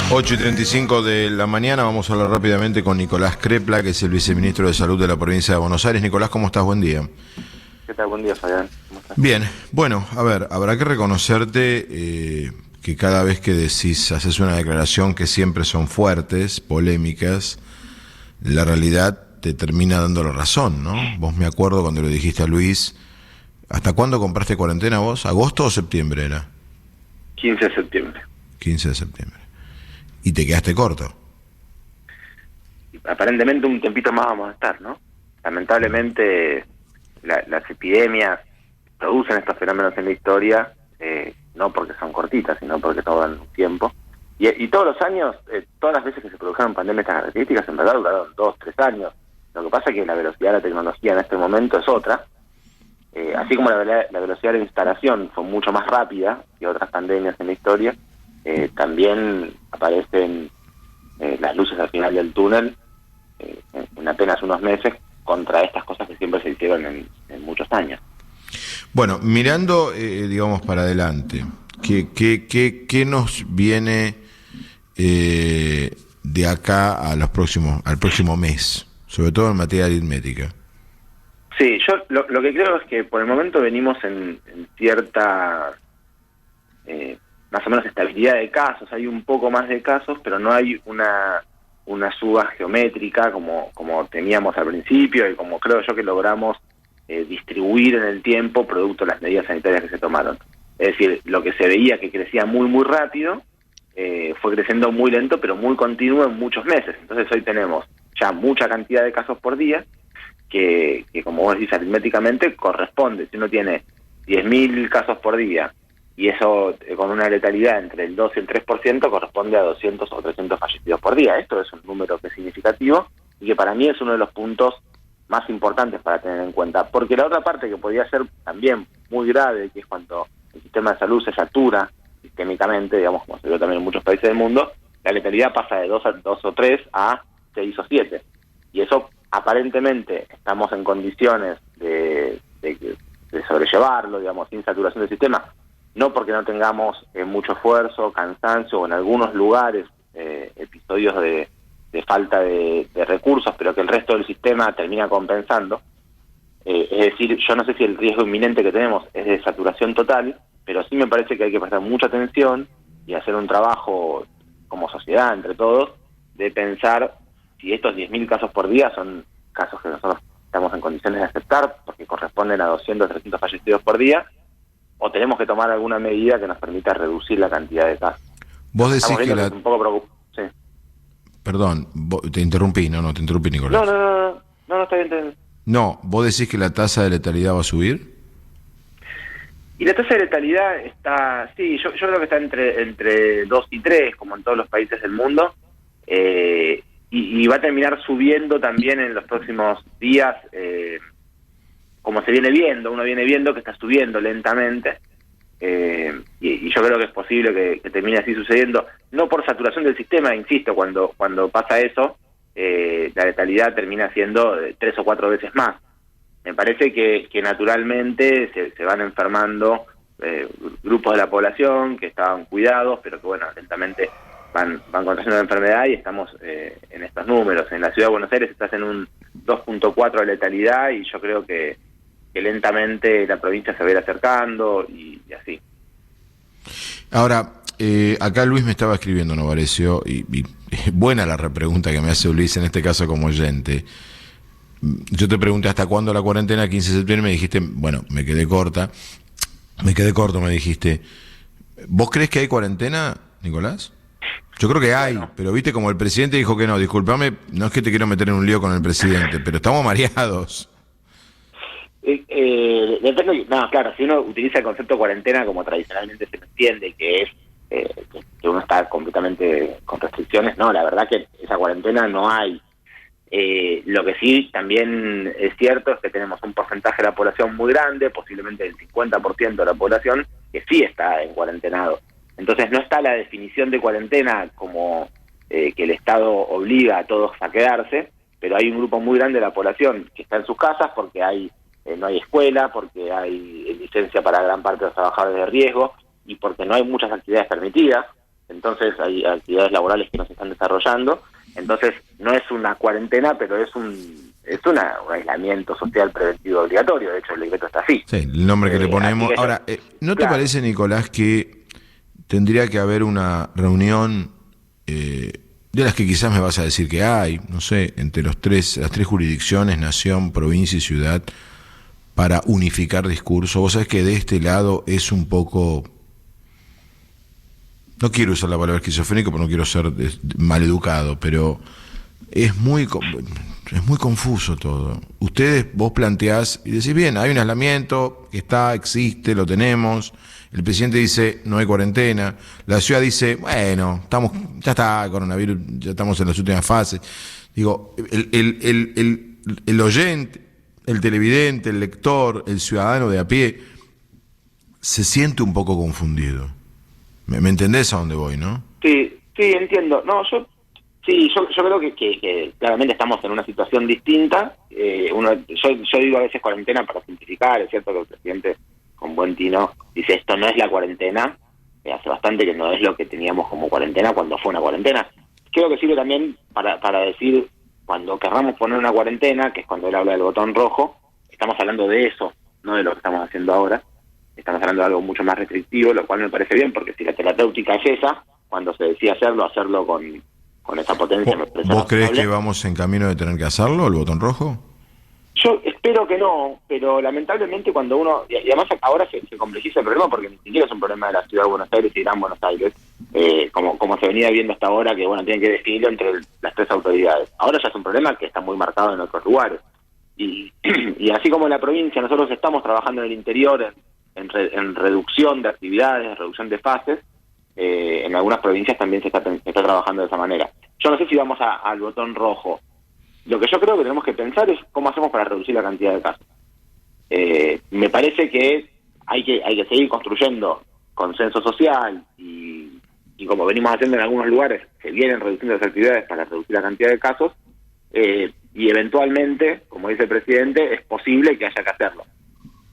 8:35 de la mañana, vamos a hablar rápidamente con Nicolás Crepla, que es el viceministro de Salud de la provincia de Buenos Aires. Nicolás, ¿cómo estás? Buen día. ¿Qué tal? Buen día, Fabián. ¿Cómo estás? Bien, bueno, a ver, habrá que reconocerte que cada vez que haces una declaración que siempre son fuertes, polémicas, la realidad te termina dando la razón, ¿no? Vos me acuerdo cuando le dijiste a Luis, ¿hasta cuándo compraste cuarentena vos? ¿Agosto o septiembre era? 15 de septiembre. 15 de septiembre. Y te quedaste corto. Aparentemente un tiempito más vamos a estar, ¿no? Lamentablemente las epidemias producen estos fenómenos en la historia, no porque son cortitas, sino porque toman un tiempo. Y todos los años, todas las veces que se produjeron pandemias de estas características, en verdad duraron 2, 3 años. Lo que pasa es que la velocidad de la tecnología en este momento es otra. Así como la velocidad de la instalación fue mucho más rápida que otras pandemias en la historia, también aparecen las luces al final del túnel en apenas unos meses contra estas cosas que siempre se hicieron en muchos años. Bueno, mirando, digamos, para adelante, ¿qué nos viene de acá a al próximo mes, sobre todo en materia aritmética? Sí, yo lo que creo es que por el momento venimos en cierta más o menos estabilidad de casos. Hay un poco más de casos, pero no hay una suba geométrica como teníamos al principio y como creo yo que logramos distribuir en el tiempo producto de las medidas sanitarias que se tomaron. Es decir, lo que se veía que crecía muy muy rápido fue creciendo muy lento pero muy continuo en muchos meses. Entonces hoy tenemos ya mucha cantidad de casos por día que como vos decís aritméticamente corresponde. Si uno tiene 10.000 casos por día y eso con una letalidad entre el 2 y el 3% corresponde a 200 o 300 fallecidos por día. Esto es un número que es significativo y que para mí es uno de los puntos más importantes para tener en cuenta. Porque la otra parte que podría ser también muy grave, que es cuando el sistema de salud se satura sistémicamente, digamos, como se ve también en muchos países del mundo, la letalidad pasa de 2 o 3 a 6 o 7. Y eso aparentemente estamos en condiciones de sobrellevarlo, digamos, sin saturación del sistema. No porque no tengamos mucho esfuerzo, cansancio o en algunos lugares episodios de falta de recursos, pero que el resto del sistema termina compensando. Es decir, yo no sé si el riesgo inminente que tenemos es de saturación total, pero sí me parece que hay que prestar mucha atención y hacer un trabajo como sociedad, entre todos, de pensar si estos 10.000 casos por día son casos que nosotros estamos en condiciones de aceptar, porque corresponden a 200 o 300 fallecidos por día, o tenemos que tomar alguna medida que nos permita reducir la cantidad de casos. Vos decís Estamos que viendo que es un poco preocupante. Sí. Perdón, te interrumpí, no te interrumpí, Nicolás. No, está bien. No, vos decís que la tasa de letalidad va a subir. Y la tasa de letalidad está, sí, yo creo que está entre 2 y 3, como en todos los países del mundo, y va a terminar subiendo también en los próximos días, como se viene viendo. Uno viene viendo que está subiendo lentamente, y yo creo que es posible que termine así sucediendo, no por saturación del sistema, insisto, cuando pasa eso, la letalidad termina siendo 3 o 4 veces más. Me parece que naturalmente se van enfermando grupos de la población que estaban cuidados, pero que bueno, lentamente van contrayendo la enfermedad y estamos en estos números. En la ciudad de Buenos Aires estás en un 2.4 de letalidad y yo creo que lentamente la provincia se va a ir acercando y así. Ahora, acá Luis me estaba escribiendo, Novarecio, y buena la repregunta que me hace Luis, en este caso como oyente. Yo te pregunté hasta cuándo la cuarentena, 15 de septiembre, me dijiste, bueno, me quedé corto, me dijiste. ¿Vos crees que hay cuarentena, Nicolás? Yo creo que hay, Bueno, pero viste como el presidente dijo que no. Discúlpame, no es que te quiero meter en un lío con el presidente, pero estamos mareados. depende, no, claro, si uno utiliza el concepto cuarentena como tradicionalmente se entiende, que es que uno está completamente con restricciones, no, la verdad que esa cuarentena no hay. Lo que sí también es cierto es que tenemos un porcentaje de la población muy grande, posiblemente el 50% de la población, que sí está en cuarentenado. Entonces no está la definición de cuarentena como que el Estado obliga a todos a quedarse, pero hay un grupo muy grande de la población que está en sus casas porque no hay escuela, porque hay licencia para gran parte de los trabajadores de riesgo y porque no hay muchas actividades permitidas. entonces hay actividades laborales que no se están desarrollando, entonces no es una cuarentena, pero es un aislamiento social preventivo obligatorio. De hecho, el decreto está así. Sí, el nombre que le ponemos. Ahora, ¿no te parece, Nicolás, que tendría que haber una reunión de las que quizás me vas a decir que hay, no sé, entre las tres jurisdicciones, nación, provincia y ciudad, para unificar discurso? Vos sabés que de este lado es un poco, no quiero usar la palabra esquizofrénico porque no quiero ser maleducado, pero es muy confuso todo. Vos planteás y decís, bien, hay un aislamiento que existe, lo tenemos. El presidente dice, no hay cuarentena. La ciudad dice, bueno, ya está, coronavirus, ya estamos en las últimas fases. Digo, el oyente, el televidente, el lector, el ciudadano de a pie, se siente un poco confundido. ¿Me entendés a dónde voy, no? Sí, entiendo. No, yo creo que claramente estamos en una situación distinta. Yo digo a veces cuarentena para simplificar. Es cierto que el presidente, con buen tino, dice esto no es la cuarentena. Hace bastante que no es lo que teníamos como cuarentena cuando fue una cuarentena. Creo que sirve también para decir, cuando querramos poner una cuarentena, que es cuando él habla del botón rojo, estamos hablando de eso, no de lo que estamos haciendo ahora. Estamos hablando de algo mucho más restrictivo, lo cual me parece bien, porque si la terapéutica es esa, cuando se decía hacerlo con esa potencia. ¿Vos creés que vamos en camino de tener que hacerlo, el botón rojo? Yo espero que no, pero lamentablemente cuando uno, y además ahora se complejiza el problema, porque ni siquiera es un problema de la ciudad de Buenos Aires y Gran Buenos Aires, como se venía viendo hasta ahora, que tienen que definirlo entre las tres autoridades. Ahora ya es un problema que está muy marcado en otros lugares. Y así como en la provincia nosotros estamos trabajando en el interior en reducción de actividades, reducción de fases, en algunas provincias también se está trabajando de esa manera. Yo no sé si vamos al botón rojo. Lo que yo creo que tenemos que pensar es cómo hacemos para reducir la cantidad de casos. Me parece que hay que seguir construyendo consenso social y como venimos haciendo en algunos lugares, se vienen reduciendo las actividades para reducir la cantidad de casos, y eventualmente, como dice el presidente, es posible que haya que hacerlo.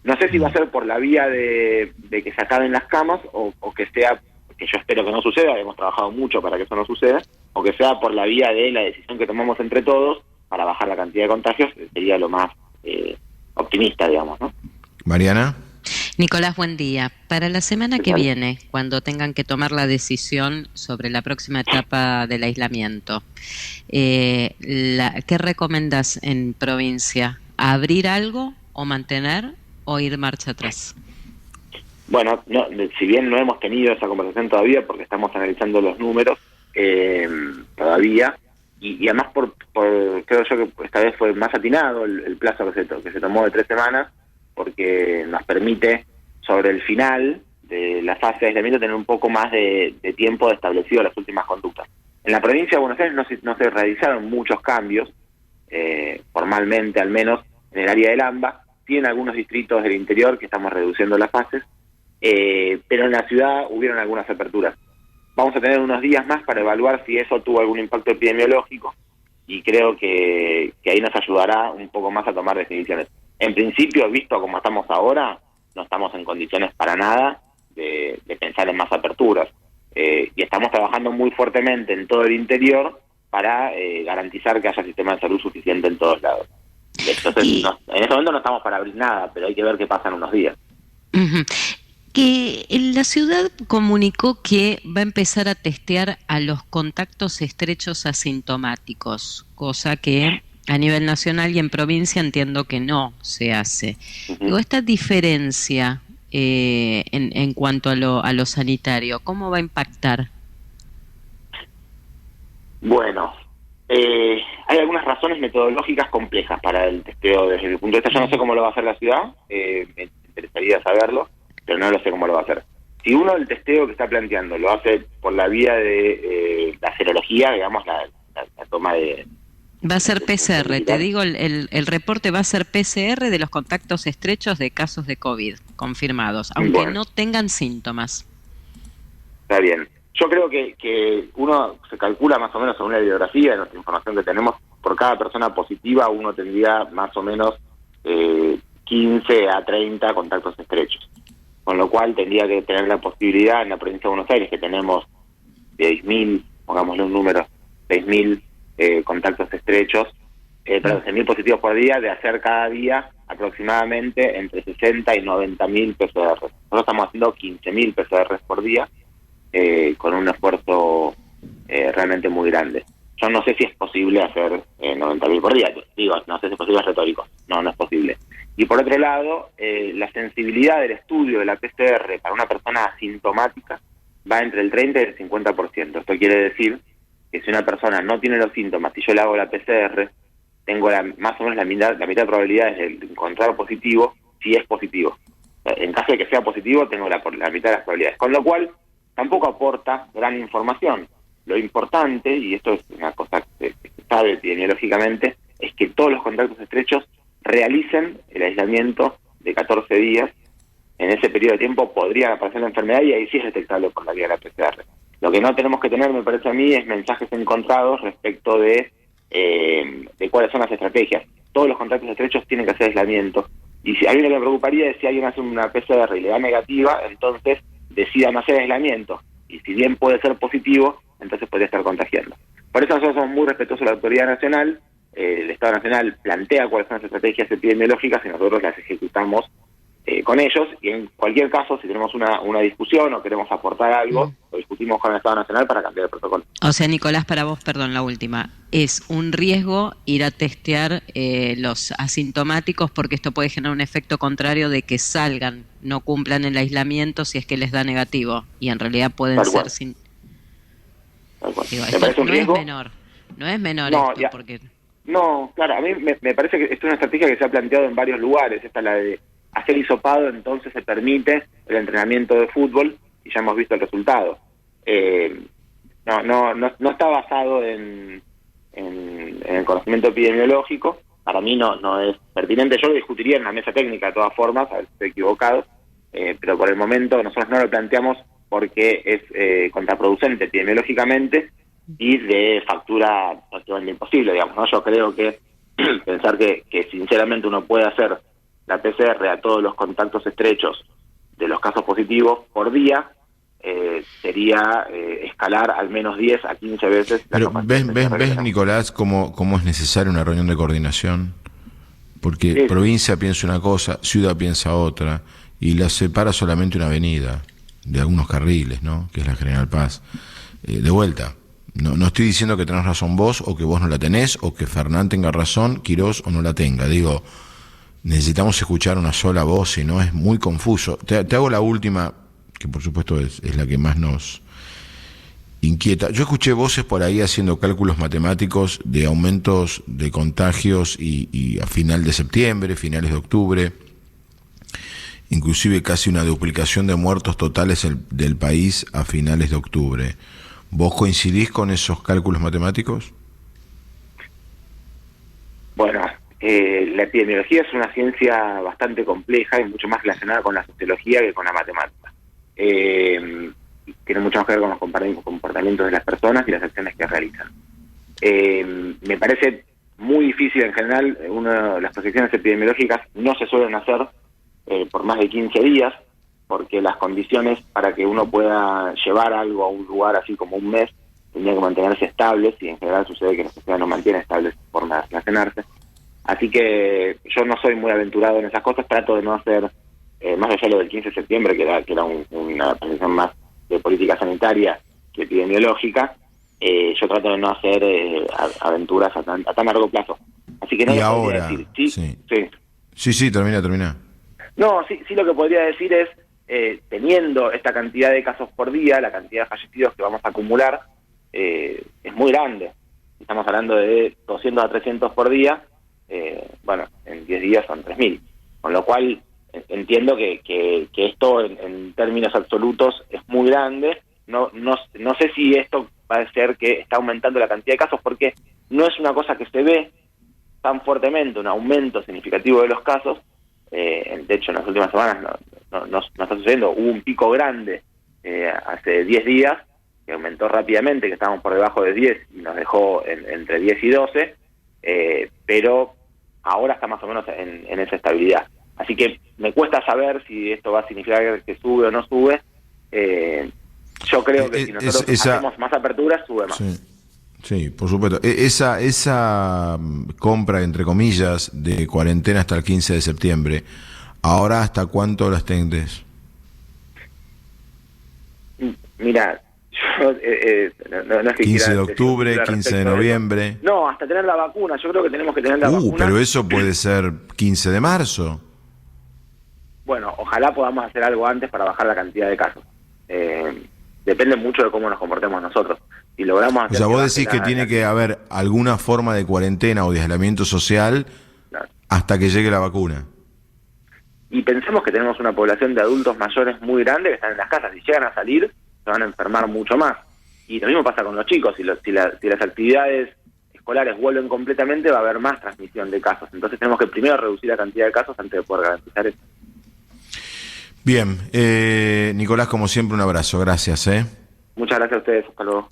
No sé si va a ser por la vía de que se acaben las camas o que sea, que yo espero que no suceda, hemos trabajado mucho para que eso no suceda, o que sea por la vía de la decisión que tomamos entre todos para bajar la cantidad de contagios, sería lo más optimista, digamos, ¿no? Mariana. Nicolás, buen día. Para la semana que viene, cuando tengan que tomar la decisión sobre la próxima etapa del aislamiento, ¿qué recomendás en provincia? ¿Abrir algo o mantener o ir marcha atrás? Bueno, si bien no hemos tenido esa conversación todavía, porque estamos analizando los números todavía, y además creo yo que esta vez fue más atinado el plazo que se tomó de 3 semanas, porque nos permite sobre el final de la fase de aislamiento tener un poco más de tiempo de establecido las últimas conductas. En la provincia de Buenos Aires no se realizaron muchos cambios, formalmente al menos en el área del AMBA, sí en algunos distritos del interior que estamos reduciendo las fases, pero en la ciudad hubieron algunas aperturas. Vamos a tener unos días más para evaluar si eso tuvo algún impacto epidemiológico, y creo que ahí nos ayudará un poco más a tomar definiciones. En principio, visto como estamos ahora, no estamos en condiciones para nada de pensar en más aperturas. Y estamos trabajando muy fuertemente en todo el interior para garantizar que haya sistema de salud suficiente en todos lados. Entonces, en ese momento no estamos para abrir nada, pero hay que ver qué pasa en unos días. Uh-huh. Que la ciudad comunicó que va a empezar a testear a los contactos estrechos asintomáticos, cosa que a nivel nacional y en provincia entiendo que no se hace. Digo, esta diferencia en cuanto a lo sanitario, ¿cómo va a impactar? Bueno, hay algunas razones metodológicas complejas para el testeo desde mi punto de vista. Yo no sé cómo lo va a hacer la ciudad, me interesaría saberlo, pero no lo sé cómo lo va a hacer. Si uno el testeo que está planteando lo hace por la vía de la serología, digamos, la toma de... Va a ser PCR, te digo, el reporte va a ser PCR de los contactos estrechos de casos de COVID confirmados, aunque no tengan síntomas. Está bien. Yo creo que uno se calcula más o menos según la bibliografía, de nuestra información que tenemos, por cada persona positiva uno tendría más o menos 15 a 30 contactos estrechos. Con lo cual tendría que tener la posibilidad en la provincia de Buenos Aires, que tenemos 6.000, pongámosle un número, 6.000 contactos estrechos, perdón, 6.000 positivos por día, de hacer cada día aproximadamente entre 60 y 90.000 PCR. Nosotros estamos haciendo 15.000 PCR por día, con un esfuerzo realmente muy grande. Yo no sé si es posible hacer 90.000 por día, digo, no sé si es posible, es retórico, no es posible. Y por otro lado, la sensibilidad del estudio de la PCR para una persona asintomática va entre el 30 y el 50%. Esto quiere decir que si una persona no tiene los síntomas y yo le hago la PCR, tengo más o menos la mitad de probabilidades de encontrar positivo si es positivo. En caso de que sea positivo, tengo la mitad de las probabilidades. Con lo cual, tampoco aporta gran información. Lo importante, y esto es una cosa que se sabe epidemiológicamente, es que todos los contactos estrechos realicen el aislamiento de 14 días. En ese periodo de tiempo podría aparecer la enfermedad y ahí sí es detectable por la vía de la PCR. Lo que no tenemos que tener, me parece a mí, es mensajes encontrados respecto de cuáles son las estrategias. Todos los contactos estrechos tienen que hacer aislamiento. Y si a mí lo que me preocuparía es si alguien hace una PCR y le da negativa, entonces decidan hacer aislamiento. Y si bien puede ser positivo, entonces podría estar contagiando. Por eso nosotros somos muy respetuosos de la autoridad nacional. El Estado Nacional plantea cuáles son las estrategias epidemiológicas y nosotros las ejecutamos con ellos, y en cualquier caso, si tenemos una discusión o queremos aportar algo, lo discutimos con el Estado Nacional para cambiar el protocolo. O sea, Nicolás, para vos, perdón, la última, ¿es un riesgo ir a testear los asintomáticos porque esto puede generar un efecto contrario de que salgan, no cumplan el aislamiento si es que les da negativo y en realidad pueden Tal ser cual. sin... Tal cual. Digo, ¿Me esto parece un no riesgo? No es menor No, esto, ya. porque... No, claro, a mí me parece que esto es una estrategia que se ha planteado en varios lugares. Esta, la de hacer hisopado, entonces se permite el entrenamiento de fútbol y ya hemos visto el resultado. No está basado en el conocimiento epidemiológico. Para mí no es pertinente. Yo lo discutiría en la mesa técnica de todas formas, a ver si estoy equivocado, pero por el momento nosotros no lo planteamos porque es contraproducente epidemiológicamente y de factura prácticamente imposible, digamos, ¿no? Yo creo que pensar que sinceramente uno puede hacer la PCR a todos los contactos estrechos de los casos positivos por día, sería escalar al menos 10 a 15 veces la Pero capacidad de PCR que ves, tenemos. Nicolás, cómo es necesaria una reunión de coordinación, porque Sí. provincia piensa una cosa, ciudad piensa otra, y la separa solamente una avenida de algunos carriles, ¿no? Que es la General Paz. De vuelta, no estoy diciendo que tenés razón vos o que vos no la tenés, o que Fernán tenga razón, Quirós o no la tenga. Digo, necesitamos escuchar una sola voz, si no es muy confuso. Te hago la última, que por supuesto es la que más nos inquieta. Yo escuché voces por ahí haciendo cálculos matemáticos de aumentos de contagios y a final de septiembre, finales de octubre, inclusive casi una duplicación de muertos totales del país a finales de octubre. ¿Vos coincidís con esos cálculos matemáticos? Bueno, la epidemiología es una ciencia bastante compleja y mucho más relacionada con la sociología que con la matemática. Tiene mucho más que ver con los comportamientos de las personas y las acciones que realizan. Me parece muy difícil en general, las proyecciones epidemiológicas no se suelen hacer por más de 15 días, porque las condiciones para que uno pueda llevar algo a un lugar así como un mes tendrían que mantenerse estables, y en general sucede que la sociedad no mantiene estables formas de relacionarse. Así que yo no soy muy aventurado en esas cosas, trato de no hacer, más allá de lo del 15 de septiembre, que era una posición más de política sanitaria que epidemiológica, yo trato de no hacer aventuras a tan largo plazo. Así que no Y lo ahora, podría decir. Sí, termina. No, sí lo que podría decir es, teniendo esta cantidad de casos por día, la cantidad de fallecidos que vamos a acumular es muy grande. Estamos hablando de 200 a 300 por día, bueno, en 10 días son 3.000. Con lo cual entiendo que esto en términos absolutos es muy grande. No sé si esto va a ser que está aumentando la cantidad de casos, porque no es una cosa que se ve tan fuertemente, un aumento significativo de los casos. De hecho, en las últimas semanas no está sucediendo. Hubo un pico grande hace 10 días, que aumentó rápidamente, que estábamos por debajo de 10 y nos dejó entre 10 y 12, pero ahora está más o menos en esa estabilidad. Así que me cuesta saber si esto va a significar que sube o no sube. yo creo que si nosotros hacemos más aperturas, sube más. Sí. Sí, por supuesto. Esa compra, entre comillas, de cuarentena hasta el 15 de septiembre, ¿ahora hasta cuánto la extendes? Mira, yo no es que 15 de octubre, 15 de noviembre. No, hasta tener la vacuna. Yo creo que tenemos que tener la vacuna. Pero eso puede ser 15 de marzo. Bueno, ojalá podamos hacer algo antes para bajar la cantidad de casos. Depende mucho de cómo nos comportemos nosotros. Si logramos hacer, o sea, vos decís que tiene que haber alguna forma de cuarentena o de aislamiento social, claro, hasta que llegue la vacuna. Y pensemos que tenemos una población de adultos mayores muy grande que están en las casas. Si llegan a salir, se van a enfermar mucho más. Y lo mismo pasa con los chicos. Si las actividades escolares vuelven completamente, va a haber más transmisión de casos. Entonces tenemos que primero reducir la cantidad de casos antes de poder garantizar eso. Bien, Nicolás, como siempre, un abrazo. Gracias. Muchas gracias a ustedes. Hasta luego.